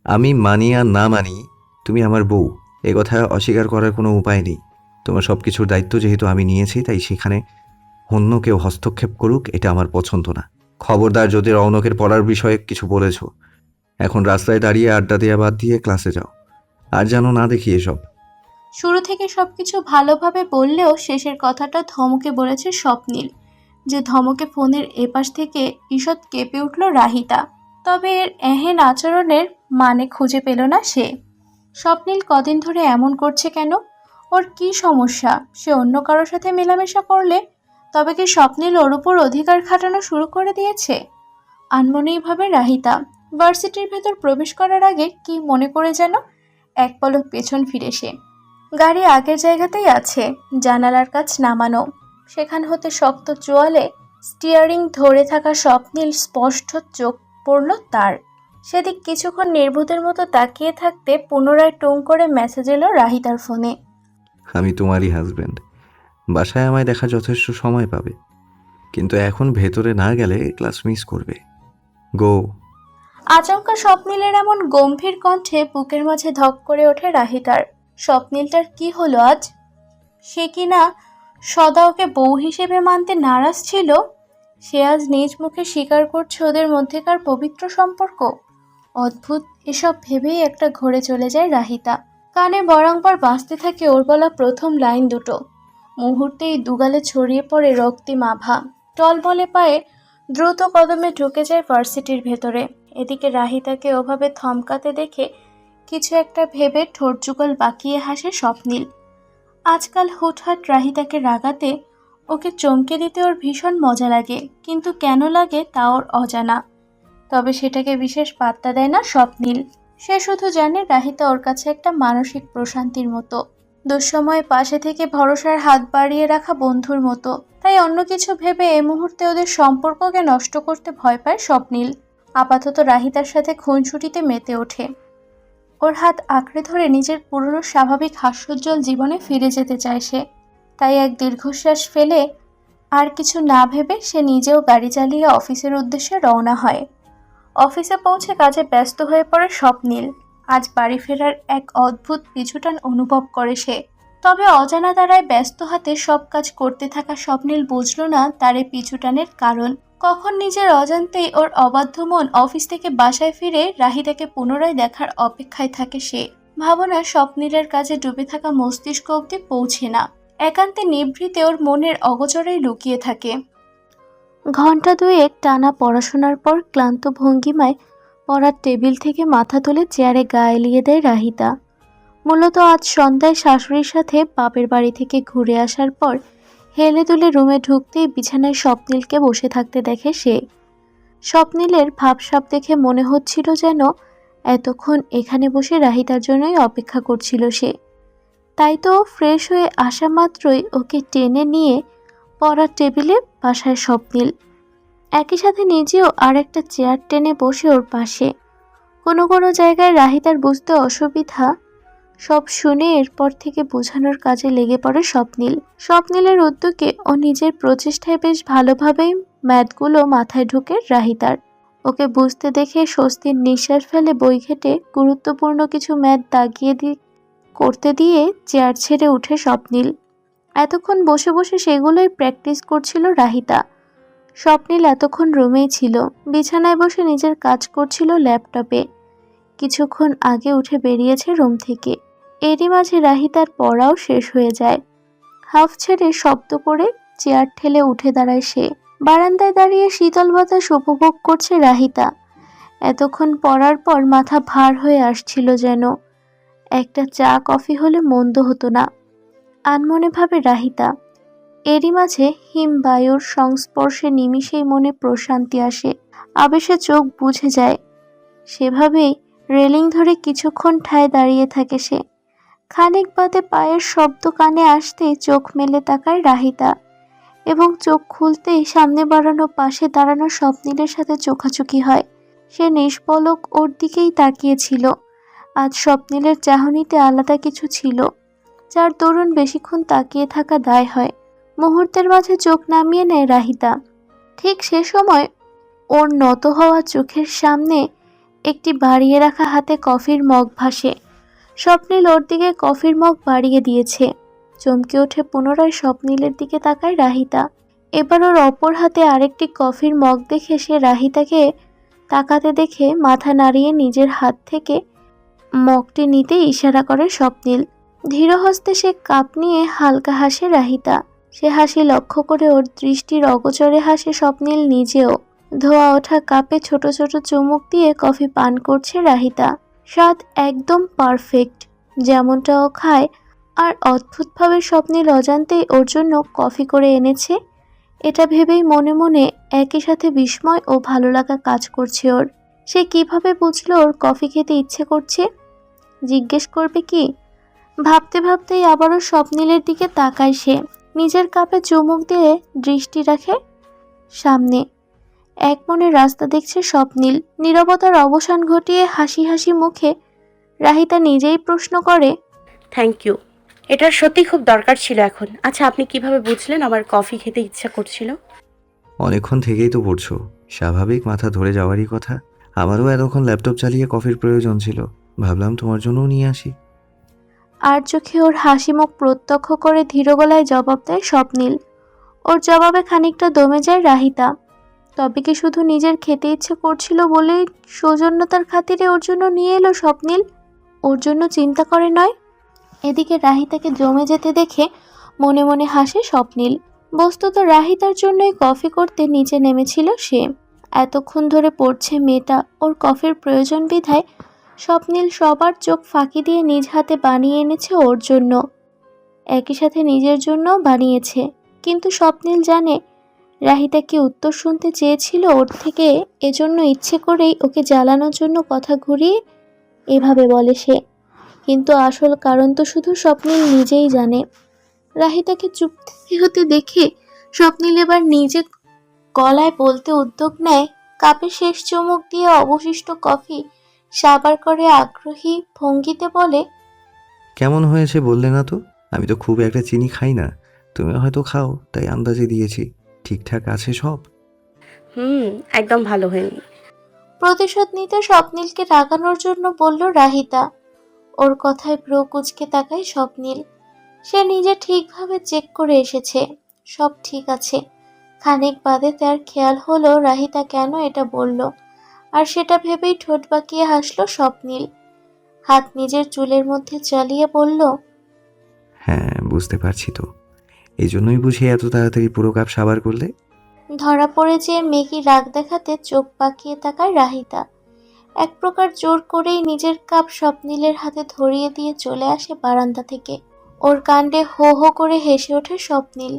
আমি মানি আর না মানি, তুমি আমার বউ, এ কথা অস্বীকার করার কোনো উপায় নেই। তোমার সব কিছুর দায়িত্ব যেহেতু আমি নিয়েছি, তাই সেখানে অন্য কেউ হস্তক্ষেপ করুক এটা আমার পছন্দ না। খবরদার যদি রৌনকের পড়ার বিষয়ে কিছু বলেছ, এখন রাস্তায় দাঁড়িয়ে আড্ডা দেওয়া বাদ দিয়ে ক্লাসে যাও। আর যেন না দেখি এসব। শুরু থেকে সবকিছু ভালোভাবে বললেও শেষের কথাটা ধমকে বলেছে স্বপ্নীল। যে ধমকে ফোনের এপাশ থেকে ঈষৎ কেঁপে উঠল রাহিতা। তবে এর এহেন আচরণের মানে খুঁজে পেল না সে। স্বপ্নীল কদিন ধরে এমন করছে কেন? ওর কি সমস্যা? সে অন্য কারোর সাথে মেলামেশা করলে তবে কি স্বপ্নীল ওর উপর অধিকার খাটানো শুরু করে দিয়েছে? আনমনেই ভাবে রাহিতা। ভার্সিটির ভেতর প্রবেশ করার আগে কি মনে করে যেন এক পলক পেছন ফিরে সে। গাড়ি আগের জায়গাতেই আছে, জানালার কাছ নামানো। সেখান হতে শক্ত চোয়ালে স্টিয়ারিং ধরে থাকা স্বপ্নীল স্পষ্ট চোখ পড়ল তার। সেদিক কিছুক্ষণ নির্বোধের মতো তাকিয়ে থাকতে পুনরায় টুং করে মেসেজ এলো রাহিতার ফোনে। আমি তোমারই হাজব্যান্ড। বাসায় আমায় দেখা যথেষ্ট সময় পাবে, কিন্তু এখন ভেতরে না গেলে ক্লাস মিস করবে। গো। আচমকা স্বপ্নীলের এমন গম্ভীর কণ্ঠে বুকের মাঝে ধক করে ওঠে রাহিতার। স্বপ্নীলটার কি হলো আজ? সে কিনা সদা ওকে বউ হিসেবে মানতে নারাজ ছিল, সে আজ নিজ মুখে স্বীকার করছে ওদের মধ্যেকার পবিত্র সম্পর্ক। অদ্ভুত, এসব ভেবেই একটা ঘোরে চলে যায় রাহিতা। কানে বরংবার বাজতে থাকে ওর বলা প্রথম লাইন দুটো। মুহূর্তেই দুগালে ছড়িয়ে পড়ে রক্তিম আভা। টলমলে পায়ে দ্রুত কদমে ঢুকে যায় ভার্সিটির ভেতরে। এদিকে রাহিতাকে ওভাবে থমকাতে দেখে কিছু একটা ভেবে ঠোঁট যুগল বাঁকিয়ে হাসে স্বপ্নীল। আজকাল হুটহাট রাহিতাকে রাগাতে, ওকে চমকে দিতে ওর ভীষণ মজা লাগে, কিন্তু কেন লাগে তা ওর অজানা। তবে সেটাকে বিশেষ পাত্তা দেয় না স্বপ্নীল। সে শুধু জানে রাহিতা ওর কাছে একটা মানসিক প্রশান্তির মতো, দুঃসময়ে পাশে থেকে ভরসার হাত বাড়িয়ে রাখা বন্ধুর মতো। তাই অন্য কিছু ভেবে এ মুহূর্তে ওদের সম্পর্ককে নষ্ট করতে ভয় পায় স্বপ্নীল। আপাতত রাহিতার সাথে খুনসুটিতে মেতে ওঠে। ওর হাত আঁকড়ে ধরে নিজের পুরনো স্বাভাবিক হাস্যোজ্জ্বল জীবনে ফিরে যেতে চায় সে। তাই এক দীর্ঘশ্বাস ফেলে আর কিছু না ভেবে সে নিজেও গাড়ি চালিয়ে অফিসের উদ্দেশ্যে রওনা হয়। অফিসে পৌঁছে কাজে ব্যস্ত হয়ে পড়ে স্বপ্নীল। আজ বাড়ি ফেরার এক অদ্ভুত পিছুটান অনুভব করে সে। তবে অজানা দ্বারায় ব্যস্ত হাতে সব কাজ করতে থাকা স্বপ্নীল বুঝল না তার এই পিছুটানের কারণ। কখন নিজের অজান্তেই ওর অবাধ্য মন অফিস থেকে বাসায় ফিরে রাহিতাকে পুনরায় দেখার অপেক্ষায় থাকে সে। ভাবনা স্বপ্নীলের কাজে ডুবে থাকা মস্তিষ্ক অবধি পৌঁছে না, একান্তে নিভৃতে ওর মনের অগোচরেই লুকিয়ে থাকে। ঘন্টা দুয়েক টানা পড়াশোনার পর ক্লান্ত ভঙ্গিমায় পড়ার টেবিল থেকে মাথা তুলে চেয়ারে গা এলিয়ে দেয় রাহিতা। মূলত আজ সন্ধ্যায় শাশুড়ির সাথে বাপের বাড়ি থেকে ঘুরে আসার পর হেলে দুলে রুমে ঢুকতেই বিছানায় স্বপ্নীলকে বসে থাকতে দেখে সে। স্বপ্নীলের ভাবসাব দেখে মনে হচ্ছিল যেন এতক্ষণ এখানে বসে রাহিতার জন্যই অপেক্ষা করছিল সে। তাই তো ফ্রেশ হয়ে আসা মাত্রই ওকে টেনে নিয়ে পড়ার টেবিলে বসায় স্বপ্নীল। একই সাথে নিজেও আর একটা চেয়ার টেনে বসে ওর পাশে। কোনো কোনো জায়গায় রাহিতার বুঝতে অসুবিধা সব শুনে এরপর থেকে বোঝানোর কাজে লেগে পড়ে স্বপ্নীল। স্বপ্নীলের উদ্যোগে ও নিজের প্রচেষ্টায় বেশ ভালোভাবেই ম্যাথগুলো মাথায় ঢুকে রাহিতার। ওকে বুঝতে দেখে স্বস্তির নিঃশ্বাস ফেলে বই ঘেটে গুরুত্বপূর্ণ কিছু ম্যাথ দাগিয়ে করতে দিয়ে চেয়ার ছেড়ে উঠে স্বপ্নীল। এতক্ষণ বসে বসে সেগুলোই প্র্যাকটিস করছিল রাহিতা। স্বপ্নীল এতক্ষণ রুমেই ছিল, বিছানায় বসে নিজের কাজ করছিল ল্যাপটপে। কিছুক্ষণ আগে উঠে বেরিয়েছে রুম থেকে। এরই মাঝে রাহিতার পড়াও শেষ হয়ে যায়। হাফ ছেড়ে শব্দ করে চেয়ার ঠেলে উঠে দাঁড়ায় সে। বারান্দায় দাঁড়িয়ে শীতল বাতাস উপভোগ করছে রাহিতা। এতক্ষণ পড়ার পর মাথা ভার হয়ে আসছিল যেন। একটা চা কফি হলে মন্দ হতো না, আনমনে ভাবে রাহিতা। এরই মাঝে হিমবায়ুর সংস্পর্শে নিমিষেই মনে প্রশান্তি আসে, আবেশে চোখ বুঝে যায়। সেভাবেই রেলিং ধরে কিছুক্ষণ ঠায় দাঁড়িয়ে থাকে সে। খানিক বাদে পায়ের শব্দ কানে আসতেই চোখ মেলে তাকায় রাহিতা, এবং চোখ খুলতেই সামনে বাড়ানো পাশে দাঁড়ানো স্বপ্নীলের সাথে চোখাচোখি হয়। সে নিষ্পলক ওর দিকেই তাকিয়েছিল। আজ স্বপ্নীলের চাহনিতে আলাদা কিছু ছিল, যার দরুন বেশিক্ষণ তাকিয়ে থাকা দায় হয়। মুহূর্তের মাঝে চোখ নামিয়ে নেয় রাহিতা। ঠিক সে সময় ওর নত হওয়া চোখের সামনে একটি বাড়িয়ে রাখা হাতে কফির মগ ভাসে। স্বপ্নিল ওর দিকে কফির মগ বাড়িয়ে দিয়েছে। চমকে ওঠে পুনরায় স্বপ্নিলের দিকে তাকায় রাহিতা। এবার ওর অপর হাতে আরেকটি কফির মগ দেখে সে রাহিতাকে তাকাতে দেখে মাথা নাড়িয়ে নিজের হাত থেকে মগটি নিতে ইশারা করে স্বপ্নিল। ধীর হস্তে সে কাপ নিয়ে হালকা হাসে রাহিতা। সে হাসি লক্ষ্য করে ওর দৃষ্টির অগোচরে হাসে স্বপ্নিল নিজেও। ধোয়া ওঠা কাপে ছোট ছোট চুমুক দিয়ে কফি পান করছে রাহিতা। স্বাদ একদম পারফেক্ট, যেমনটা ও খায়। আর অদ্ভুতভাবে স্বপ্নিল অজান্তেই ওর জন্য কফি করে এনেছে। এটা ভেবেই মনে মনে একই সাথে বিস্ময় ও ভালো লাগা কাজ করছে ওর। সে কিভাবে বুঝলো ওর কফি খেতে ইচ্ছে করছে? জিজ্ঞেস করবে কি? ভাবতে ভাবতেই আবারও স্বপ্নিলের দিকে তাকায় সে। নিজের কাপে চুমুক দিয়ে দৃষ্টি রাখে সামনে। এক মনে রাস্তা দেখছে স্বপ্নিল। নীরবতার অবসান ঘটিয়ে হাসি হাসি মুখে রাহিতা নিজেই প্রশ্ন করে, থ্যাংক ইউ, এটার সত্যি খুব দরকার ছিল এখন। আচ্ছা, আপনি কিভাবে বুঝলেন আমার কফি খেতে ইচ্ছা করছিল? অনেকক্ষণ থেকেই তো পড়ছো, স্বাভাবিক, মাথা ধরে যাওয়ারই কথা। আমারও এতক্ষণ ল্যাপটপ চালিয়ে কফির প্রয়োজন ছিল, ভাবলাম তোমার জন্যও নিয়ে আসি। আর চোখে ওর হাসি মুখ প্রত্যক্ষ করে ধীর গলায় জবাব দেয় স্বপ্নিল। ওর জবাবে খানিকটা দমে যায় রাহিতা। তবে কি শুধু নিজের খেতে ইচ্ছে করছিল বলেই সৌজন্যতার খাতিরে ওর জন্য নিয়ে এলো স্বপ্নিল? ওর জন্য চিন্তা করে নয়? এদিকে রাহিতাকে জমে যেতে দেখে মনে মনে হাসে স্বপ্নিল। বস্তুত রাহিতার জন্যই কফি করতে নিচে নেমেছিল সে। এতক্ষণ ধরে পড়ছে মেয়েটা, ওর কফির প্রয়োজন বিধায় স্বপ্নিল সবার চোখ ফাঁকি দিয়ে নিজ হাতে বানিয়ে এনেছে ওর জন্য। একই সাথে নিজের জন্য বানিয়েছে। কিন্তু স্বপ্নিল জানে রাহিতা কি উত্তর শুনতে চেয়েছিল ওর থেকে, এজন্য ইচ্ছে করেই ওকে জ্বালানোর জন্য কথা ঘুরিয়ে এভাবে বলে সে। কিন্তু আসল কারণ তো শুধু স্বপ্নিল নিজেই জানে। রাহিতাকে চুপ হতে দেখে স্বপ্নিল এবার নিজে গলায় বলতে উদ্যোগ নেয়। কাপে শেষ চুমুক দিয়ে অবশিষ্ট কফি সাবার করে আগ্রহী ভঙ্গিতে বলে, কেমন হয়েছে বললে না তো? আমি তো খুব একটা চিনি খাই না, তুমি হয়তো খাও, তাই আন্দাজে দিয়েছি। ঠিকঠাক আছে সব? একদম ভালো হয়নি। প্রতিশোধ নিতে স্বপ্নিলকে রাগানোর জন্য বলল রাহিতা। ওর কথায় ভ্রু কুঁচকে তাকায় স্বপ্নিল। সে নিজে ঠিকভাবে চেক করে এসেছে, সব ঠিক আছে। খানিক বাদে তার খেয়াল হলো রাহিতা কেন এটা বলল, আর সেটা ভেবেই ঠোঁট বাঁকিয়ে হাসলো স্বপ্নিল। হাত নিজের চুলের মধ্যে চালিয়ে বলল, হ্যাঁ, বুঝতে পারছি তো। এই জন্যই বুঝি এত তাড়াতাড়ি পুরো কাপ সাবার করলে। ধরা পড়ে যে মেকি রাগ দেখাতে চোখ পাকিয়ে তাকায় রাহিতা। এক প্রকার জোর করেই নিজের কাপ স্বপ্নিলের হাতে ধরিয়ে দিয়ে চলে আসে বারান্দা থেকে। ওর কাণ্ডে হো হো করে হেসে ওঠে স্বপ্নিল।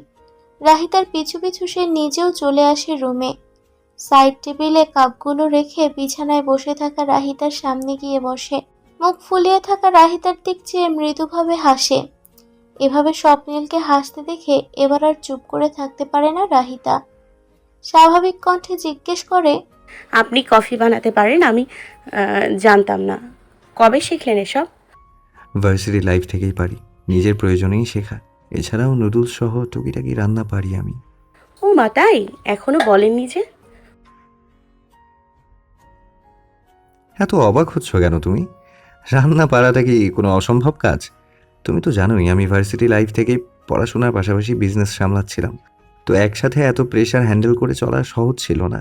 রাহিতার পিছু পিছু সে নিজেও চলে আসে রুমে। সাইড টেবিলে কাপগুলো রেখে বিছানায় বসে থাকা রাহিতার সামনে গিয়ে বসে। মুখ ফুলিয়ে থাকা রাহিতার দিক চেয়ে মৃদুভাবে হাসে। এভাবে স্বপ্নিলকে হাসতে দেখে এবার আর চুপ করে থাকতে পারে না রাহিতা। স্বাভাবিক কণ্ঠে জিজ্ঞেস করে, আপনি কফি বানাতে পারেন? আমি জানতাম না। কবে শিখলেন এসব? ভার্সিটি লাইফ থেকেই পারি, নিজের প্রয়োজনেই শেখা। এছাড়াও নুডলস সহ টুকিটাকি রান্না পারি আমি। ও মা, তাই? এখনো বলেননি যে। এত অবাক হচ্ছ কেন তুমি? রান্না পারাটা কি কোনো অসম্ভব কাজ? তুমি তো জানোই আমি ভার্সিটি লাইফ থেকেই পড়াশোনার পাশাপাশি বিজনেস সামলাচ্ছিলাম। তো একসাথে এত প্রেশার হ্যান্ডেল করে চলা সহজ ছিল না।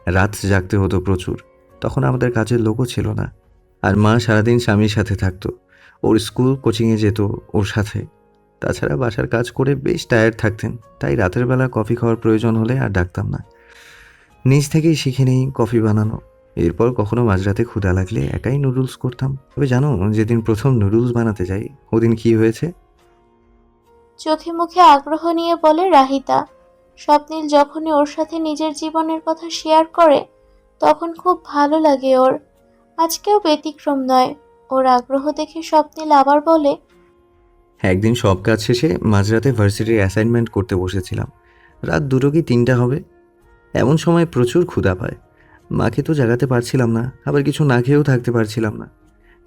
রাত জাগতে হতো প্রচুর। তখন আমাদের কাজের লোকও ছিল না। আর মা সারাদিন স্বামীর সাথে থাকতো। ওর স্কুল কোচিংয়ে যেত ওর সাথে। তাছাড়া বাসার কাজ করে বেশ টায়ার্ড থাকতেন, তাই রাতের বেলা কফি খাওয়ার প্রয়োজন হলে আর ডাকতাম না। নিজ থেকেই শিখে নেই কফি বানানো। এরপর কখনো মাঝরাতে ক্ষুধা লাগলে একাই নুডলস করতাম। তবে জানো, যেদিন প্রথম নুডলস বানাতে যাই ওদিন কি হয়েছে? চোখে মুখে আগ্রহ নিয়ে বলে রাহিতা। স্বপ্নিল যখনই ওর সাথে নিজের জীবনের কথা শেয়ার করে তখন খুব ভালো লাগে ওর। আজকেও ব্যতিক্রম নয়। ওর আগ্রহ দেখে স্বপ্নিল আবার বলে, একদিন সব কাজ শেষে মাঝরাতে ভার্সিটির অ্যাসাইনমেন্ট করতে বসেছিলাম। রাত 2 কি 3 হবে। এমন সময় প্রচুর ক্ষুধা পায়। মাকে তো জাগাতে পারছিলাম না, আবার কিছু না খেয়েও থাকতে পারছিলাম না।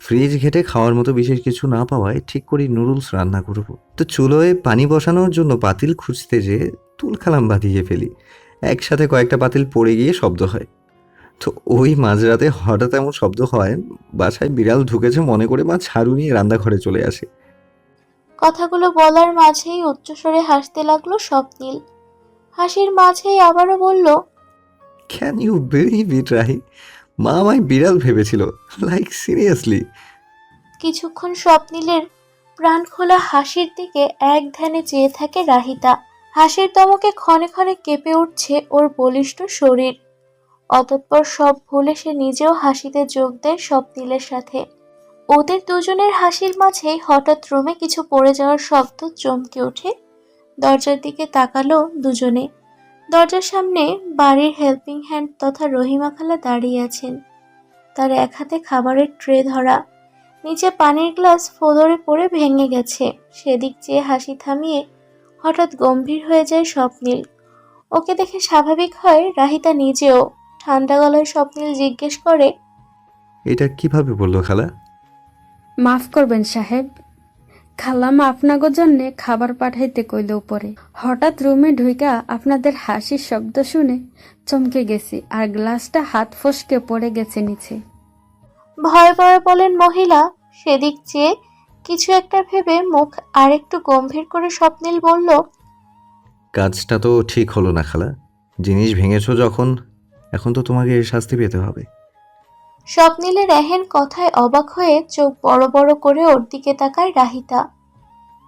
ফ্রিজ ঘেটে খাওয়ার মতো বিশেষ কিছু না পাওয়ায় ঠিক করি নুডলস রান্না করব। তো চুলোয় পানি বসানোর জন্য পাতিল খুঁজতে যেয়ে তুলকালাম বাঁধিয়ে ফেলি। একসাথে কয়েকটা পাতিল পড়ে গিয়ে শব্দ হয়। তো ওই মাঝরাতে হঠাৎ এমন শব্দ হয়, বাসায় বিড়াল ঢুকেছে মনে করে মা ঝাড়ু নিয়ে রান্নাঘরে চলে আসে। কথাগুলো বলার মাঝেই উচ্চস্বরে হাসতে লাগলো স্বপ্নিল। হাসির মাঝেই আবারও বলল, can you believe it Rahi? মা আমায় বিড়াল ভেবেছিল, লাইক সিরিয়াসলি। কিছুক্ষণ স্বপ্নিলের প্রাণ খোলা হাসির দিকে এক ধ্যানে চেয়ে থাকে রাহিতা। হাসির দমকে ক্ষণে ক্ষণে কেঁপে উঠছে ওর বলিষ্ঠ শরীর। অতঃপর সব ভুলে সে নিজেও হাসিতে যোগ দেয় স্বপ্নিলের সাথে। ওদের দুজনের হাসির মাঝেই হঠাৎ রুমে কিছু পড়ে যাওয়ার শব্দ চমকে ওঠে। দরজার দিকে তাকালো দুজনে। দরজার সামনে বাড়ির হেল্পিং হ্যান্ড তথা রহিমা খালা দাঁড়িয়ে আছেন। তার এক হাতে খাবারের ট্রে ধরা, নিচে পানির গ্লাস ফোদরে পড়ে ভেঙে গেছে। সেদিক চেয়ে হাসি থামিয়ে হঠাৎ গম্ভীর হয়ে যায় স্বপ্নিল। ওকে দেখে স্বাভাবিক হয় রাহিতা নিজেও। ঠান্ডা গলায় স্বপ্নিল জিজ্ঞেস করে, এটা কিভাবে বললো খালা? মাফ করবেন সাহেব, খালাম্মা আপনাগো জন্যে খাবার পাঠাইতে কইল উপরে। হঠাৎ রুমে ঢুইকা আপনাদের হাসির শব্দ শুনে চমকে গেছি, আর গ্লাসটা হাত ফসকে পড়ে গেছে নিচে। ভয়ে ভয়ে বলেন মহিলা। সেদিক চেয়ে কিছু একটা ভেবে মুখ আরেকটু গম্ভীর করে স্বপ্নিল বলল, কাজটা তো ঠিক হলো না খালা। জিনিস ভেঙেছো যখন, এখন তো তোমাকে এর শাস্তি পেতে হবে। স্বপ্নিলের এহেন কথায় অবাক হয়ে চোখ বড় বড় করে ওর দিকে তাকায় রাহিতা।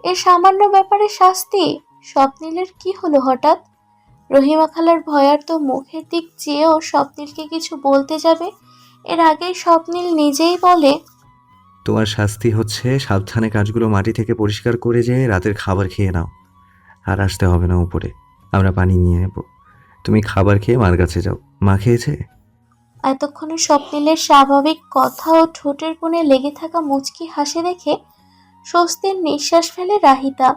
এর সামান্য ব্যাপারে শাস্তি? স্বপ্নিলের কি হলো হঠাৎ? রহিমা খালার ভয়ার্ত মুখের দিক চেয়েও স্বপ্নিলকে কিছু বলতে যাবে, এর আগেই স্বপ্নিল নিজেই বলে, তোমার শাস্তি হচ্ছে সাবধানে কাজগুলো মাটি থেকে পরিষ্কার করে যেয়ে রাতের খাবার খেয়ে নাও। আর আসতে হবে না উপরে, আমরা পানি নিয়ে নেব। তুমি খাবার খেয়ে মার কাছে যাও। মা খেয়েছে? এতক্ষণে স্বপ্নিলের স্বাভাবিক কথা ও ঠোঁটের কোণে লেগে থাকা মুচকি হাসি দেখে স্বস্তির নিঃশ্বাস ফেলে রাহিতা।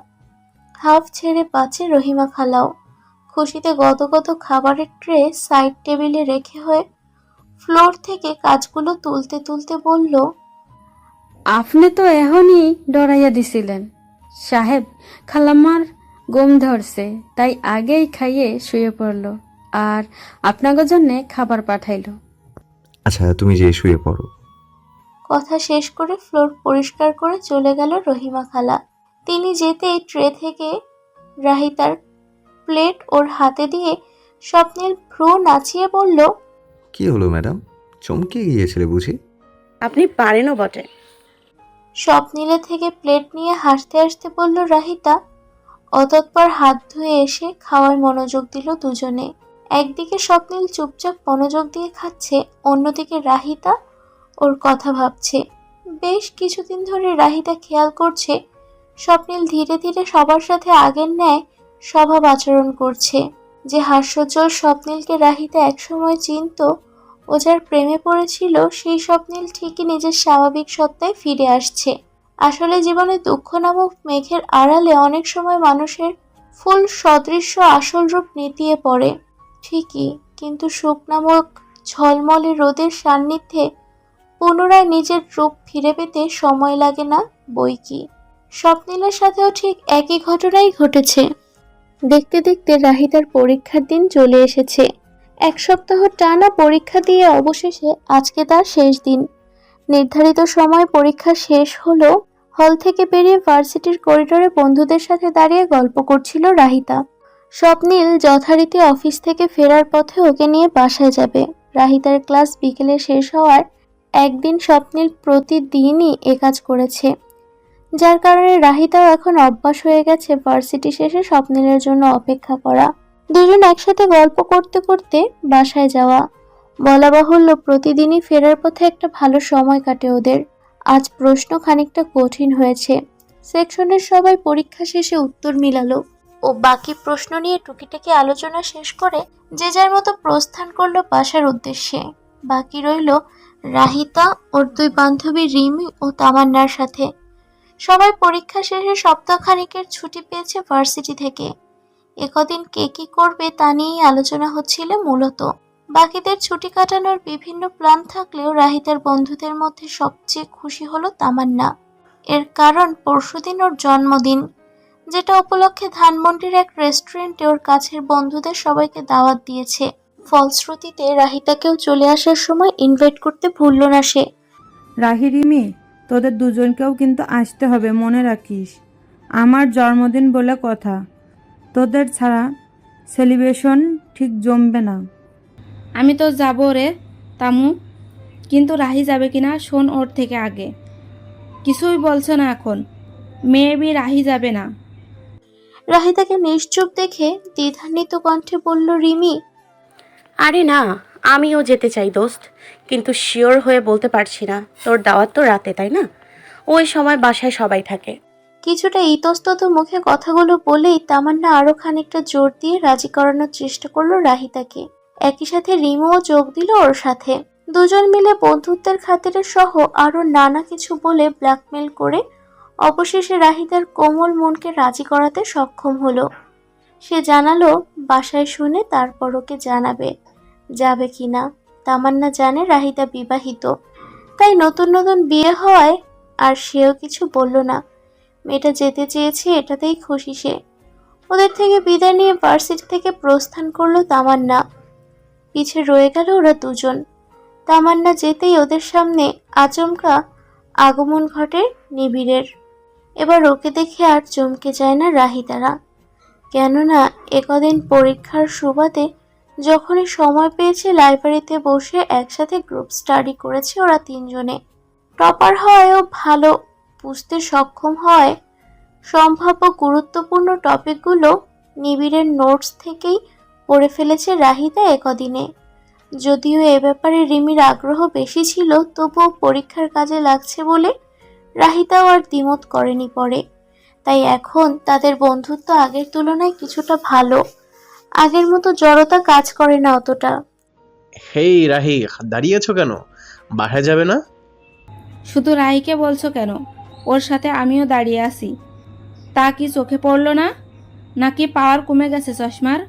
হাফ ছেড়ে বাঁচে রহিমা খালাও। খুশিতে গদগদ খাবারের ট্রে সাইড টেবিলে রেখে হয়ে ফ্লোর থেকে কাজগুলো তুলতে তুলতে বলল, আপনি তো এখনই ডরাইয়া দিছিলেন সাহেব, খালাম্মার গম ধরছে তাই আগেই খাইয়ে শুয়ে পড়ল, আর আপনাগো জন্যে খাবার পাঠাইলো। আচ্ছা, তুমি যে শুয়ে পড়ো। কথা শেষ করে ফ্লোর পরিষ্কার করে চলে গেল রহিমা খালা। তিনি যেতেই ট্রে থেকে রাহিতার প্লেট ওর হাতে দিয়ে স্বপ্নিল ভ্রু নাচিয়ে বলল, কি হলো ম্যাডাম, চমকে গিয়েছিলে বুঝি? আপনি পারেনও বটে। স্বপ্নিলে থেকে প্লেট নিয়ে হাসতে হাসতে বলল রাহিতা। অতঃপর হাত ধুয়ে এসে খাওয়ায় মনোযোগ দিল দুজনে। একদিকে স্বপ্নিল চুপচাপ মনোযোগ দিয়ে খাচ্ছে, অন্যদিকে রাহিতা ওর কথা ভাবছে। বেশ কিছুদিন ধরে রাহিতা খেয়াল করছে স্বপ্নিল ধীরে ধীরে সবার সাথে আগের ন্যায় স্বভাব আচরণ করছে। যে হাস্যোজ্জ্বল স্বপ্নিলকে রাহিতা একসময় চিনতো, ও যার প্রেমে পড়েছিল, সেই স্বপ্নিল ঠিকই নিজের স্বাভাবিক সত্তায় ফিরে আসছে। আসলে জীবনে দুঃখ নামক মেঘের আড়ালে অনেক সময় মানুষের ফুল সদৃশ্য আসল রূপ নেতিয়ে পড়ে ঠিকই, কিন্তু সুখ নামক ঝলমলে রোদের সান্নিধ্যে পুনরায় নিজের রূপ ফিরে পেতে সময় লাগে না বই কি। স্বপ্নিলের সাথেও ঠিক একই ঘটনাই ঘটেছে। দেখতে দেখতে রাহিতার পরীক্ষার দিন চলে এসেছে। 1 সপ্তাহ টানা পরীক্ষা দিয়ে অবশেষে আজকে তার শেষ দিন। নির্ধারিত সময় পরীক্ষা শেষ হলো। হল থেকে বেরিয়ে ভার্সিটির করিডোরে বন্ধুদের সাথে দাঁড়িয়ে গল্প করছিল রাহিতা। স্বপ্নিল যথারীতি অফিস থেকে ফেরার পথে ওকে নিয়ে বাসায় যাবে। রাহিতার ক্লাস বিকেলে শেষ হওয়ার একদিন স্বপ্নিল প্রতিদিনই এ কাজ করেছে, যার কারণে রাহিতাও এখন অভ্যাস হয়ে গেছে ভার্সিটি শেষে স্বপ্নিলের জন্য অপেক্ষা করা। দুজন একসাথে গল্প করতে করতে বাসায় যাওয়া। বলা বাহুল্য প্রতিদিনই ফেরার পথে একটা ভালো সময় কাটে ওদের। আজ প্রশ্ন খানিকটা কঠিন হয়েছে। সেকশনের সবাই পরীক্ষা শেষে উত্তর মিলালো ও বাকি প্রশ্ন নিয়ে টুকিটাকি আলোচনা শেষ করে যে যার মতো প্রস্থান করলো বাসার উদ্দেশ্যে। বাকি রইল রাহিতা ওর 2 বান্ধবী রিমি ও তামান্নার সাথে। সবাই পরীক্ষা শেষে সপ্তাহখানেকের ছুটি পেয়েছে ভার্সিটি থেকে। একদিন কে কি করবে তা নিয়েই আলোচনা হচ্ছিল মূলত। বাকিদের ছুটি কাটানোর বিভিন্ন প্ল্যান থাকলেও রাহিতার বন্ধুদের মধ্যে সবচেয়ে খুশি হলো তামান্না। এর কারণ পরশুদিন ওর জন্মদিন, যেটা উপলক্ষে ধানমন্ডির এক রেস্টুরেন্টে ওর কাছের বন্ধুদের সবাইকে দাওয়াত দিয়েছে। ফলশ্রুতিতে রাহিতাকেও চলে আসার সময় ইনভাইট করতে ভুলল না সে। রাহি রিমি, তোদের দুজনকেও কিন্তু আসতে হবে, মনে রাখিস। আমার জন্মদিন বলে কথা, তোদের ছাড়া সেলিব্রেশন ঠিক জমবে না। আমি তো যাব রে তামু, কিন্তু রাহি যাবে কিনা শোন ওর থেকে আগে। কিছুই বলছে না এখন, মেবি রাহি যাবে না। রাহিতাকে নিশ্চুপ দেখে দ্বিধান্বিত কণ্ঠে বলল রিমি। আরে না, আমিও যেতে চাই দোস্ত, কিন্তু শিওর হয়ে বলতে পারছি না। তোর দাওয়াত তো রাতে, তাই না? ওই সময় বাসায় সবাই থাকে। কিছুটা ইতস্তত মুখে কথাগুলো বলেই তামান্না আরো খানিকটা জোর দিয়ে রাজি করানোর চেষ্টা করলো রাহিতাকে। একই সাথে রিমুও যোগ দিল ওর সাথে। দুজন মিলে বন্ধুত্বের খাতিরে সহ আরো নানা কিছু বলে ব্ল্যাকমেল করে অবশেষে রাহিতার কোমল মনকে রাজি করাতে সক্ষম হলো। সে জানালো বাসায় শুনে তারপর ওকে জানাবে যাবে কিনা। তামান্না জানে রাহিতা বিবাহিত, তাই নতুন নতুন বিয়ে হওয়ায় আর সেও কিছু বলল না। মেয়েটা যেতে চেয়েছে এটাতেই খুশি সে। ওদের থেকে বিদায় নিয়ে ভার্সিটি থেকে প্রস্থান করলো তামান্না। পিছে রয়ে গেল ওরা দুজন। তামান্না যেতেই ওদের সামনে আচমকা আগমন ঘটে নিবিড়ের। এবার ওকে দেখে আর চমকে যায় না রাহিতারা, কেননা একদিন পরীক্ষার সুবাদে যখনই সময় পেয়েছে লাইব্রেরিতে বসে একসাথে গ্রুপ স্টাডি করেছে ওরা তিনজনে। টপার হওয়ায়ও ভালো বুঝতে সক্ষম হয় সম্ভাব্য গুরুত্বপূর্ণ টপিকগুলো নিবিড়ের নোটস থেকেই পড়ে ফেলেছে রাহিতা একদিনে। যদিও এ ব্যাপারে রিমির আগ্রহ বেশি ছিল, তবুও পরীক্ষার কাজে লাগছে বলে রাহিতাও আর দ্বিমত করেনি পরে। তাই এখন তাদের বন্ধুত্ব আগের তুলনায় কিছুটা ভালো। আগের মতো জড়তা কাজ করে না অতটা। হেই রাহি, দাঁড়িয়ে আছো কেন? বাসায় যাবে না? শুধু রাহিকে বলছো কেন? ওর সাথে আমিও দাঁড়িয়ে আছি। তা কি চোখে পড়লো না? নাকি পাওয়ার কমে গেছে চশমার?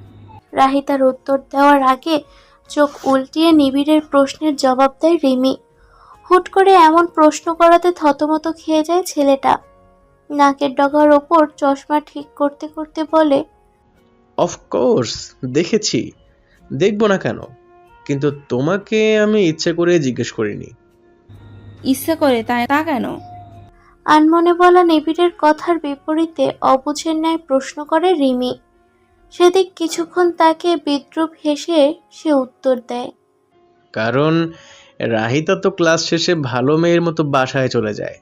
রাহিতার উত্তর দেওয়ার আগে চোখ উল্টিয়ে নিবিড়ের প্রশ্নের জবাব দেয় রিমি। হুট করে এমন প্রশ্ন করাতে থতমত খেয়ে যায় ছেলেটা। নাকের ডগার ওপর চশমা ঠিক করতে করতে বলে, অফকোর্স দেখেছি, দেখবো না কেন? কিন্তু তোমাকে আমি ইচ্ছে করে জিজ্ঞেস করিনি। ইচ্ছে করে তা কেন? আনমনে বলা নিবিড়ের কথার বিপরীতে অবুঝের ন্যায় প্রশ্ন করে রিমি। সেদিক কিছুক্ষণ তাকে বিদ্রূপ হেসে সে উত্তর দেয়, কারণ রাহিতা তো ক্লাস শেষে ভালো মেয়ের মতো বাসায় চলে যায়,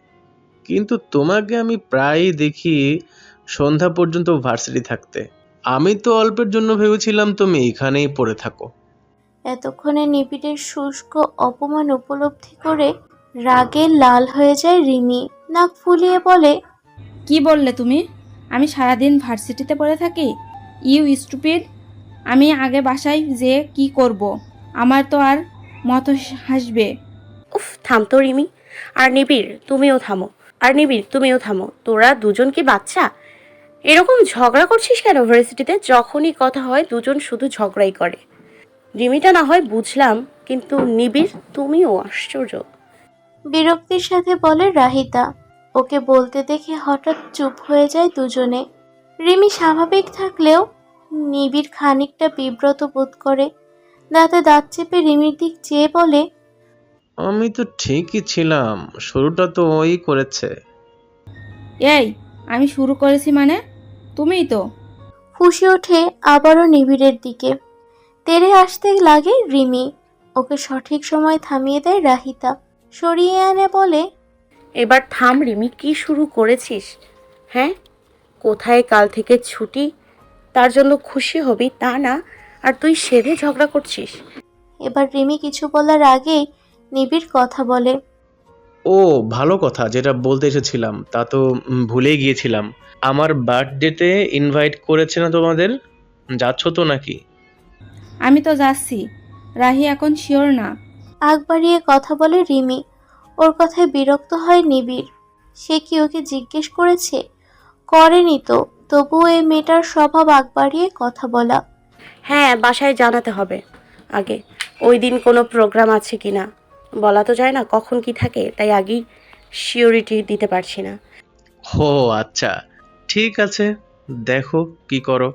কিন্তু তোমাকে আমি প্রায়ই দেখি সন্ধ্যা পর্যন্ত ভার্সিটি থাকতে। আমি তো অল্পের জন্য ভেবেছিলাম তুমি এখানেই পড়ে থাকো। এতক্ষণে নিবিড়ের শুষ্ক অপমান উপলব্ধি করে রাগে লাল হয়ে যায় রিমি। নাক ফুলিয়ে বলে, কি বললে তুমি? আমি সারাদিন ভার্সিটিতে পড়ে থাকি? You stupid! আমি আগে বাসায় যে কি করব? আমার তো আর মত হাসবে। উফ, থাম তো রিমি। আর নিবিড় তুমিও থামো। তোরা দুজন কি বাচ্চা? এরকম ঝগড়া করছিস কেন ভার্সিটিতে? যখনই কথা হয় দুজন শুধু ঝগড়াই করে। রিমিটা না হয় বুঝলাম, কিন্তু নিবিড় তুমিও আশ্চর্য। বিরক্তির সাথে বলে রাহিতা। ওকে বলতে দেখে হঠাৎ চুপ হয়ে যায় দুজনে। রিমি স্বাভাবিক থাকলেও নিবিড় খানিকটা বিব্রত বোধ করে। দাঁতে দাঁত চেপে রিমির দিক চেয়ে বলে, আমি তো ঠিকই ছিলাম, শুরুটা তো ওই করেছে। এই, আমি শুরু করেছি মানে? তুমিই তো। ফুঁসে ওঠে আবারও নিবিড়ের দিকে। তেড়ে আসতে লাগে রিমি। ওকে সঠিক সময় থামিয়ে দেয় রাহিতা। সরিয়ে আনে বলে, এবার থাম রিমি, কি শুরু করেছিস? হ্যাঁ, কোথায় কাল থেকে ছুটি, তার জন্য খুশি হবি তা না, আর তুই সেধে ঝগড়া করছিস। এবার রিমি কিছু বলার আগেই নিবিড় কথা বলে, ও ভালো কথা, যেটা বলতে এসেছিলাম তা তো ভুলেই গিয়েছিলাম। আমার বার্থডেতে ইনভাইট করেছে না তোমাদের? যাচ্ছ তো নাকি? আমি তো যাচ্ছি। রাহি এখন শিওর না। আগ বাড়িয়ে কথা বলে রিমি। ওর কথায় বিরক্ত হয় নিবিড়। সে কি ওকে জিজ্ঞেস করেছে? করেনি তো, তবুও এই মেয়েটার স্বভাব আগ বাড়িয়ে কথা বলা। হ্যাঁ, বাসায় জানাতে হবে আগে, ওই দিন কোনো প্রোগ্রাম আছে কি না। বলা তো যায় না কখন কি থাকে, তাই আগেই শিওরিটি দিতে পারছি না। ও আচ্ছা, ঠিক আছে, দেখো কি করো।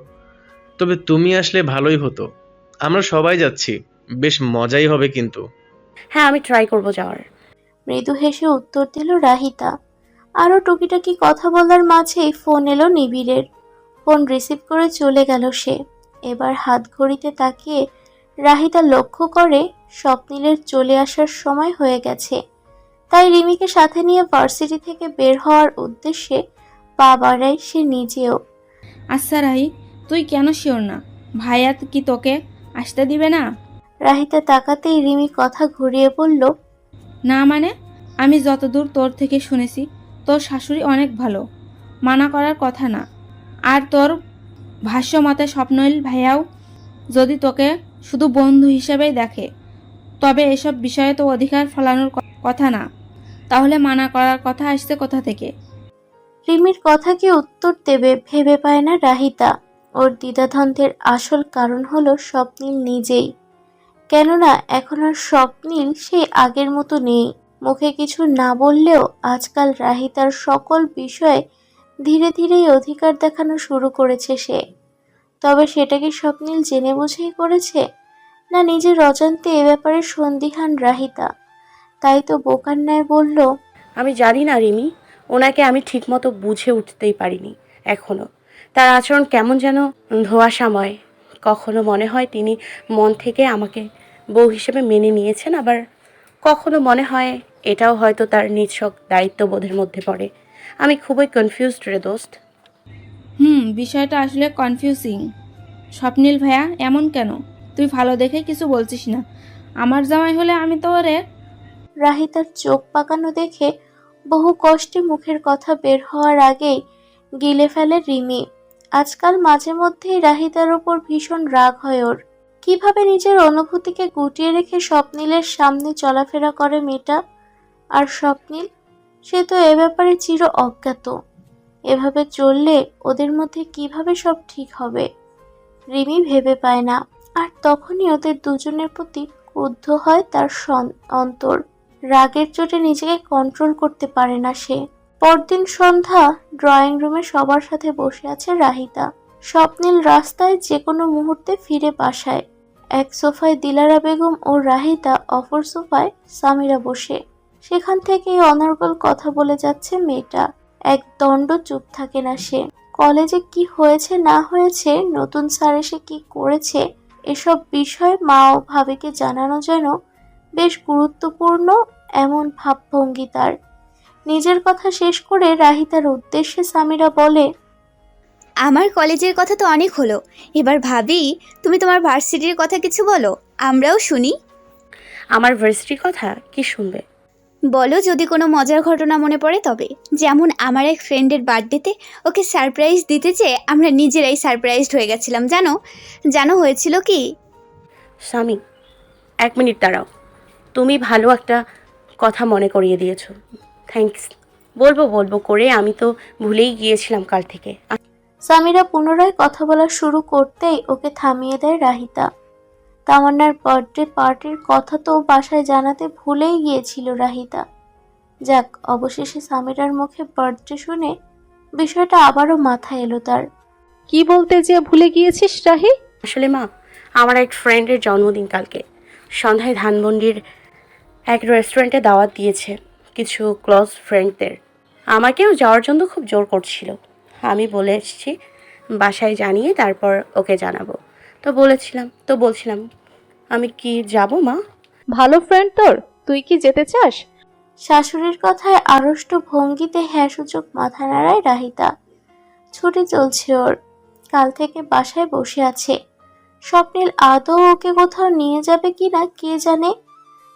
তবে তুমি আসলে ভালোই হতো। আমরা সবাই যাচ্ছি, বেশ মজাই হবে কিন্তু। হ্যাঁ, আমি ট্রাই করব যাওয়ার। মৃদু হেসে উত্তর দিল রাহিতা। আরও টুকিটাকি কথা বলার মাঝেই ফোন এলো নিবিড়ের। ফোন রিসিভ করে চলে গেল সে। এবার হাত ঘড়িতে তাকিয়ে রাহিতা লক্ষ্য করে স্বপ্নিলের চলে আসার সময় হয়ে গেছে। তাই রিমিকে সাথে নিয়ে ভার্সিটি থেকে বের হওয়ার উদ্দেশ্যে পা বাড়ায় সে নিজেও। আচ্ছা রাহি, তুই কেন শিওর না? ভাইয়া কি তোকে আসতে দিবে না? রাহিতা তাকাতেই রিমি কথা ঘুরিয়ে বলল, না মানে, আমি যতদূর তোর থেকে শুনেছি তোর শাশুড়ি অনেক ভালো, মানা করার কথা না। আর তোর ভাষ্য মতে স্বপ্নইল ভাইয়াও যদি তোকে শুধু বন্ধু হিসেবেই দেখে, তবে এসব বিষয়ে তো অধিকার ফলানোর কথা না। তাহলে মানা করার কথা আসছে কোথা থেকে? রিমির কথা কি উত্তর দেবে ভেবে পায় না রাহিতা। ওর দ্বিধাদ্বন্দ্বের আসল কারণ হলো স্বপ্নিল নিজেই। কেননা এখন আর স্বপ্নিল সেই আগের মতো নেই। মুখে কিছু না বললেও আজকাল রাহিতার সকল বিষয়ে ধীরে ধীরেই অধিকার দেখানো শুরু করেছে সে। তবে সেটা কি স্বপ্নিল জেনে বুঝেই করেছে, না নিজের অজান্তে এ ব্যাপারে সন্দিহান রাহিতা? তাই তো বোকার ন্যায় বলল, আমি জানি না রিমি, ওনাকে আমি ঠিকমতো বুঝে উঠতেই পারিনি এখনো। তার আচরণ কেমন যেন ধোঁয়াশাময়। কখনো মনে হয় তিনি মন থেকে আমাকে বউ হিসেবে মেনে নিয়েছেন, আবার কখনো মনে হয় এটাও হয়তো তার নিছক দায়িত্ববোধের মধ্যে পড়ে। আমি খুবই কনফিউজড রে দোস্ত। বিষয়টা আসলে কনফিউজিং। স্বপ্নিল ভাইয়া এমন কেন? তুই ভালো দেখে কিছু বলছিস না? আমার জামাই হলে আমি তো ওরে। রাহিতার চোখ পাকানো দেখে বহু কষ্টে মুখের কথা বের হওয়ার আগেই গিলে ফেলে রিমি। আজকাল মাঝে মধ্যেই রাহিতার ওপর ভীষণ রাগ হয় ওর। কিভাবে নিজের অনুভূতিকে গুটিয়ে রেখে স্বপ্নিলের সামনে চলাফেরা করে মেয়েটা। আর স্বপ্নিল, সে তো এ ব্যাপারে চির অজ্ঞাত। এভাবে চললে ওদের মধ্যে কিভাবে সব ঠিক হবে রিমি ভেবে পায় না। আর তখনই ওদের দুজনের প্রতি ক্রুদ্ধ হয় তার অন্তর। রাগের চোটে নিজেকে কন্ট্রোল করতে পারে না সে। পরদিন সন্ধ্যা, ড্রয়িং রুমে সবার সাথে বসে আছে রাহিতা। স্বপ্নিল রাস্তায় যে কোনো মুহূর্তে ফিরে বাসায়। এক সোফায় দিলারা বেগম ও রাহিতা, অপর সোফায় সামিরা বসে। সেখান থেকেই অনর্গল কথা বলে যাচ্ছে মেয়েটা। এক দণ্ড চুপ থাকে না সে। কলেজে কি হয়েছে না হয়েছে, নতুন স্যার এসে কি করেছে, এসব বিষয় মা ও ভাবিকে জানানো যেন বেশ গুরুত্বপূর্ণ এমন ভাবভঙ্গি তার। নিজের কথা শেষ করে রাহিতার উদ্দেশ্যে সামিরা বলে, আমার কলেজের কথা তো অনেক হলো, এবার ভাবি তুমি তোমার ভার্সিটির কথা কিছু বলো, আমরাও শুনি। আমার ভার্সিটির কথা কি শুনবে? বলো যদি কোনো মজার ঘটনা মনে পড়ে তবে। যেমন আমার এক ফ্রেন্ডের বার্থডেতে ওকে সারপ্রাইজ দিতে চেয়ে আমরা নিজেরাই সারপ্রাইজড হয়ে গেছিলাম। জানো হয়েছিল কি? স্বামী, 1 মিনিট দাঁড়াও। তুমি ভালো একটা কথা মনে করিয়ে দিয়েছো, থ্যাঙ্কস। বলবো করে আমি তো ভুলেই গিয়েছিলাম কাল থেকে। সামিরা পুনরায় কথা বলা শুরু করতেই ওকে থামিয়ে দেয় রাহিতা। তামান্নার বার্থডে পার্টির কথা তো বাসায় জানাতে ভুলেই গিয়েছিল রাহিতা। যাক, অবশেষে সামিরার মুখে বার্থডে শুনে বিষয়টা আবারও মাথায় এলো তার। কি বলতে যে ভুলে গিয়েছিস রাহি? আসলে মা, আমার এক ফ্রেন্ডের জন্মদিন কালকে। সন্ধ্যায় ধানমন্ডির এক রেস্টুরেন্টে দাওয়াত দিয়েছে কিছু ক্লোজ ফ্রেন্ডদের। আমাকেও যাওয়ার জন্য খুব জোর করছিল। আমি বলে এসেছি বাসায় জানিয়ে তারপর ওকে জানাবো। বলছিলাম আমি কি যাব মা? ভালো ফ্রেন্ড তোর, তুই কি যেতে চাস? শাশুড়ির কথায় আড়ষ্ট ভঙ্গিতে হ্যাঁ সূচক মাথা নাড়ায় রাহিতা। ছুটি চলছে ওর, কাল থেকে বাসায় বসে আছে। স্বপ্নিল আদৌ ওকে কোথাও নিয়ে যাবে কিনা কে জানে।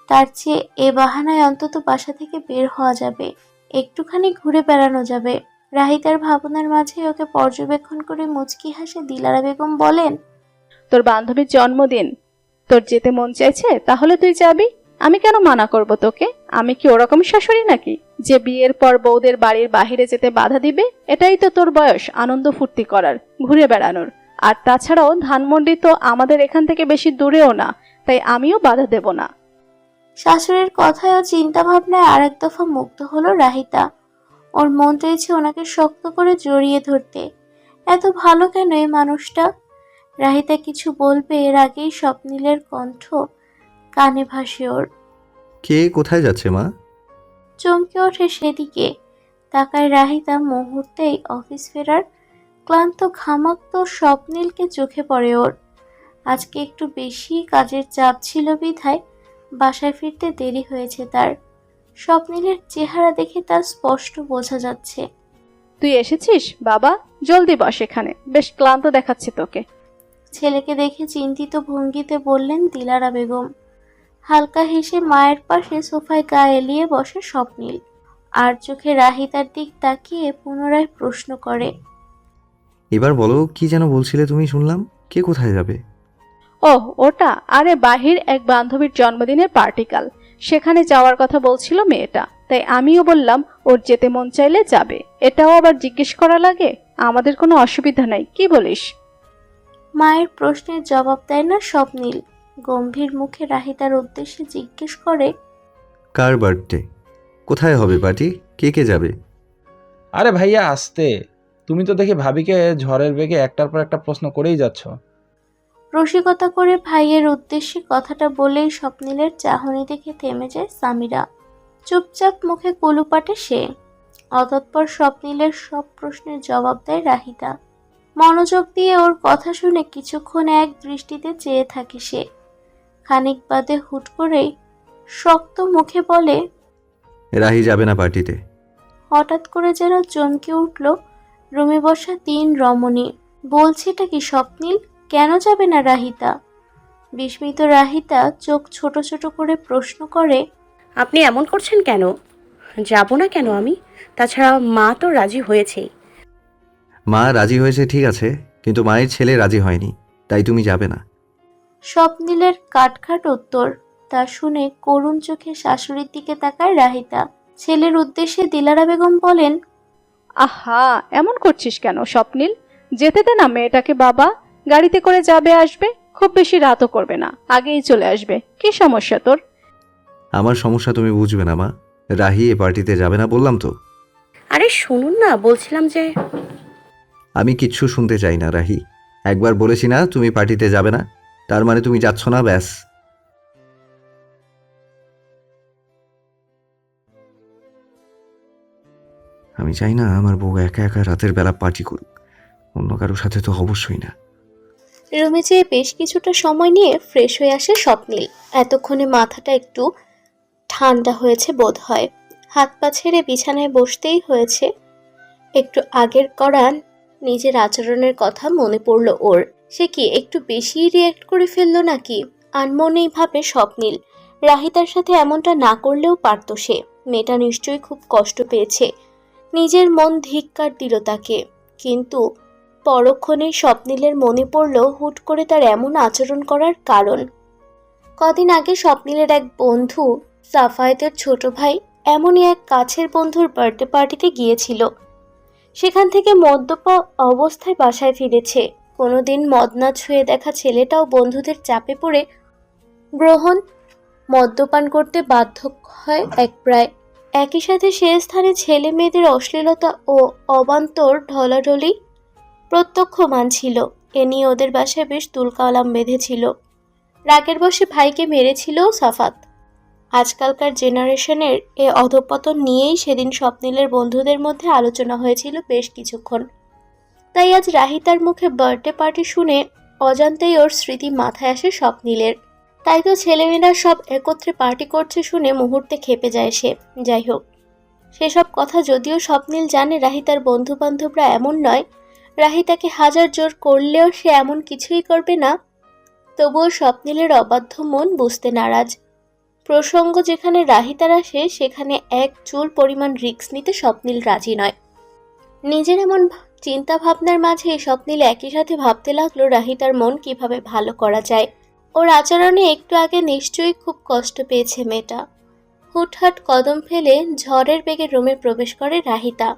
তার চেয়ে এ বাহানায় অন্তত বাসা থেকে বের হওয়া যাবে, একটুখানি ঘুরে বেড়ানো যাবে। রাহিতার ভাবনার মাঝে ওকে পর্যবেক্ষণ করে মুচকি হাসে দিলারা বেগম বলেন, তোর বান্ধবীর জন্মদিন, তোর যেতে মন চাইছে তাহলে তুই যাবি, আমি কেন মানা করব তোকে? আমি কি ওরকম শাশুড়ি নাকি যে বিয়ের পর বউদের বাড়ির বাহিরে যেতে বাধা দিবে? এটাই তো তোর বয়স আনন্দ ফুর্তি করার, ঘুরে বেড়ানোর। আর তাছাড়াও ধানমন্ডি তো আমাদের এখান থেকে বেশি দূরেও না, তাই আমিও বাধা দেব না। শাশুড়ির কথায় ও চিন্তা ভাবনায় আর এক দফা মুগ্ধ হলো রাহিতা। ওর মন চাইছে ওনাকে শক্ত করে জড়িয়ে ধরতে। এত ভালো কেন এই মানুষটা? রাহিতা কিছু বলবে এর আগেই স্বপ্নিলের কণ্ঠ কানে ভাসে ওর। কে কোথায় যাচ্ছে মা? চমকে ওঠে সেদিকে, তাকায় রাহিতা। মুহূর্তেই অফিস ফেরার ক্লান্ত ঘামাক্ত স্বপ্নিলকে চোখে পড়ে ওর। আজকে একটু বেশি কাজের চাপ ছিল বিধায় বাসায় ফিরতে দেরি হয়েছে তার। স্বপ্নিলের চেহারা দেখে তার স্পষ্ট বোঝা যাচ্ছে। তুই এসেছিস বাবা? জলদি বস এখানে, বেশ ক্লান্ত দেখাচ্ছে তোকে। ছেলেকে দেখে চিন্তিত ভঙ্গিতে বললেন দিলারা বেগম। হালকা হেসে মায়ের পাশে সোফায় গা এলিয়ে বসে স্বপ্নিল, আর চোখে রাহিতার দিক তাকিয়ে পুনরায় প্রশ্ন করে। এবার বলো, কি যেন বলছিলে তুমি? শুনলাম কে কোথায় যাবে? ওহ ওটা, আরে বাহির এক বান্ধবীর জন্মদিনের পার্টিকাল, সেখানে যাওয়ার কথা বলছিল মেয়েটা, তাই আমিও বললাম ওর যেতে মন চাইলে যাবে। এটাও আবার জিজ্ঞেস করা লাগে? আমাদের কোনো অসুবিধা নাই, কি বলিস? মায়ের প্রশ্নের জবাব দেয় না স্বপ্নিল। গম্ভীর মুখে রাহিতার উদ্দেশ্যে জিজ্ঞেস করে, কার বার্থডে? কোথায় হবে পার্টি? কে কে যাবে? আরে ভাইয়া আসতে, তুমি তো দেখি ভাবিকে ঝড়ের বেগে একটার পর একটা প্রশ্ন করেই যাচ্ছ। রসিকতা করে ভাইয়ের উদ্দেশ্যে কথাটা বলেই স্বপ্নিলের চাহনি দেখে থেমে যায় সামিরা। চুপচাপ মুখে কুলুপাটে সে। অতঃপর স্বপ্নিলের সব প্রশ্নের জবাব দেয় রাহিতা। মনোযোগ দিয়ে ওর কথা শুনে কিছুক্ষণ এক দৃষ্টিতে চেয়ে থাকে সে। খানিক বাদে হুট করেই শক্ত মুখে বলে, রাহি যাবে না পার্টিতে। হঠাৎ করে যেন চমকে উঠল রুমে বসা 3 রমণী। বলছেটা কি স্বপ্নিল? কেন যাবে না রাহিতা? বিস্মিত রাহিতা চোখ ছোট ছোট করে প্রশ্ন করে, আপনি এমন করছেন কেন? যাব না কেন আমি? তাছাড়া মা তো রাজি হয়েছেই। মা রাজি হয়েছে ঠিক আছে, কিন্তু মায়ের ছেলে রাজি হয়নি, তাই তুমি যাবে না। স্বপ্নিলের কাটখাট উত্তর। তা শুনে করুণ চোখে শাশুড়ির দিকে তাকায় রাহিতা। ছেলের উদ্দেশ্যে দিলারা বেগম বলেন, আহা, এমন করছিস কেন স্বপ্নিল? যেতে দে না মেয়েটাকে বাবা, গাড়িতে করে যাবে আসবে, খুব বেশি রাতও করবে না, আগেই চলে আসবে। কি সমস্যা তোর? আমার সমস্যা তুমি বুঝবে না মা। রাহি এ পার্টিতে যাবে না বললাম তো। আরে শুনুন না, বলছিলাম যে আমি কিচ্ছু শুনতে চাই না রাহি। একবার বলেছি না তুমি পার্টিতে যাবে না, তার মানে তুমি যাচ্ছ না, ব্যাস। আমি চাই না আমার বউ একা একা রাতের বেলা পার্টি করুক, অন্য কারোর সাথে তো অবশ্যই না। রুমে যেয়ে বেশ কিছুটা সময় নিয়ে ফ্রেশ হয়ে আসে স্বপ্নিল। এতক্ষণে মাথাটা একটু ঠান্ডা হয়েছে বোধ হয়। হাত পা ছেড়ে বিছানায় বসতেই হয়েছে। একটু আগের করা নিজের আচরণের কথা মনে পড়ল ওর। সে কি একটু বেশি রিয়্যাক্ট করে ফেললো নাকি? আনমনেই ভাবে স্বপ্নিল। রাহিতার সাথে এমনটা না করলেও পারত সে। মেয়েটা নিশ্চয়ই খুব কষ্ট পেয়েছে। নিজের মন ধিক্কার দিল তাকে। কিন্তু পরক্ষণেই স্বপ্নিলের মনে পড়ল হুট করে তার এমন আচরণ করার কারণ। কদিন আগে স্বপ্নিলের এক বন্ধু, সাফায়েতের ছোট ভাই, এমনই এক কাছের বন্ধুর বার্থডে পার্টিতে গিয়েছিল। সেখান থেকে মদ্যপা অবস্থায় বাসায় ফিরেছে। কোনোদিন মদ না ছুঁয়ে দেখা ছেলেটাও বন্ধুদের চাপে পড়ে গ্রহণ মদ্যপান করতে বাধ্য হয় প্রায় একই সাথে সে স্থানে ছেলে মেয়েদের অশ্লীলতা ও অবান্তর ঢলাঢলি প্রত্যক্ষমান ছিল। এ নিয়ে ওদের বাসায় বেশ তুলকালাম বেঁধেছিল। রাগের বশে ভাইকে মেরেছিল সাফাত। আজকালকার জেনারেশনের এ অধঃপতন নিয়েই সেদিন স্বপ্নিলের বন্ধুদের মধ্যে আলোচনা হয়েছিল বেশ কিছুক্ষণ। তাই আজ রাহিতার মুখে বার্থডে পার্টি শুনে অজান্তেই ওর স্মৃতি মাথায় আসে স্বপ্নিলের। তাই তো ছেলেমেয়েরা সব একত্রে পার্টি করছে শুনে মুহূর্তে খেপে যায় সে। যাই হোক, সেসব কথা যদিও স্বপ্নিল জানে রাহিতার বন্ধু বান্ধবরা এমন নয়, রাহিতাকে হাজার জোর করলেও সে এমন কিছুই করবে না, তবুও স্বপ্নিলের অবাধ্য মন বুঝতে নারাজ। প্রসঙ্গ যেখানে রাহিতার আসে সেখানে এক চুল পরিমাণ রিস্ক নিতে স্বপ্নিল রাজি নয়। নিজের এমন চিন্তা ভাবনার মাঝে স্বপ্নিল একই সাথে ভাবতে লাগলো রাহিতার মন কিভাবে ভালো করা যায়। ওর আচরণে একটু আগে নিশ্চয়ই খুব কষ্ট পেয়েছে মেয়েটা। হুটহাট কদম ফেলে ঝড়ের বেগে রুমে প্রবেশ করে রাহিতা।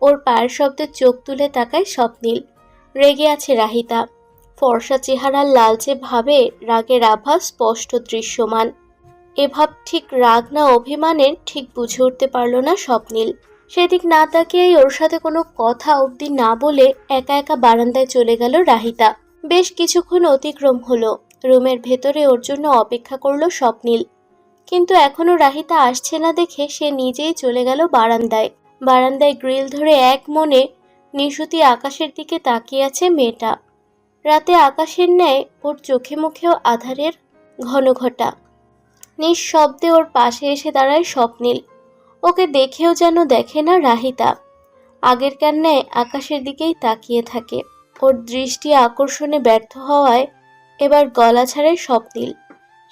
ওর পায়ের শব্দে চোখ তুলে তাকায় স্বপ্নিল। রেগে আছে রাহিতা। ফর্সা চেহারার লালচে ভাবে রাগের আভাস স্পষ্ট দৃশ্যমান। এ ভাব ঠিক রাগ না অভিমানের ঠিক বুঝে উঠতে পারল না স্বপ্নিল। সেদিক না তাকিয়েই ওর সাথে কোনো কথা অবধি না বলে একা একা বারান্দায় চলে গেল রাহিতা। বেশ কিছুক্ষণ অতিক্রম হলো। রুমের ভেতরে ওর জন্য অপেক্ষা করলো স্বপ্নিল, কিন্তু এখনো রাহিতা আসছে না দেখে সে নিজেই চলে গেল বারান্দায়। বারান্দায় গ্রিল ধরে এক মনে নিশুতি আকাশের দিকে তাকিয়ে আছে মেয়েটা। রাতে আকাশের ন্যায় ওর চোখে মুখেও আধারের ঘনঘটা। নিঃশব্দে ওর পাশে এসে দাঁড়ায় স্বপ্নিল। ওকে দেখেও যেন দেখে না রাহিতা, আগেরকার ন্যায় আকাশের দিকেই তাকিয়ে থাকে। ওর দৃষ্টি আকর্ষণে ব্যর্থ হওয়ায় এবার গলা ছাড়ে স্বপ্নিল।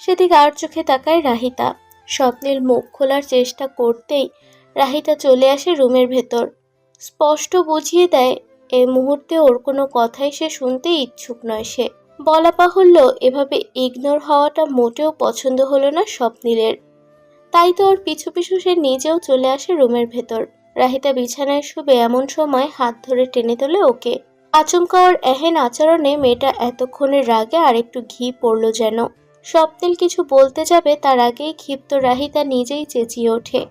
সেদিকে আর চোখে তাকায় রাহিতা। স্বপ্নিল মুখ খোলার চেষ্টা করতেই রাহিতা চলে আসে রুমের ভেতর। স্পষ্ট বুঝিয়ে দেয় এই মুহূর্তে ওর কোনো কথাই সে শুনতে ইচ্ছুক নয়। সে বলা বাহুল্য, এভাবে ইগনোর হওয়াটা মোটেও পছন্দ হলো না স্বপ্নিলের। তাই তো ওর পিছু পিছু সে নিজেও চলে আসে রুমের ভেতর। রাহিতা বিছানায় শুবে এমন সময় হাত ধরে টেনে তোলে ওকে। আচমকা ওর এহেন আচরণে মেয়েটা এতক্ষণের রাগে আরেকটু ঘি পড়ল যেন। স্বপ্নিল কিছু বলতে যাবে তার আগেই ক্ষিপ্ত রাহিতা নিজেই চেঁচিয়ে ওঠে,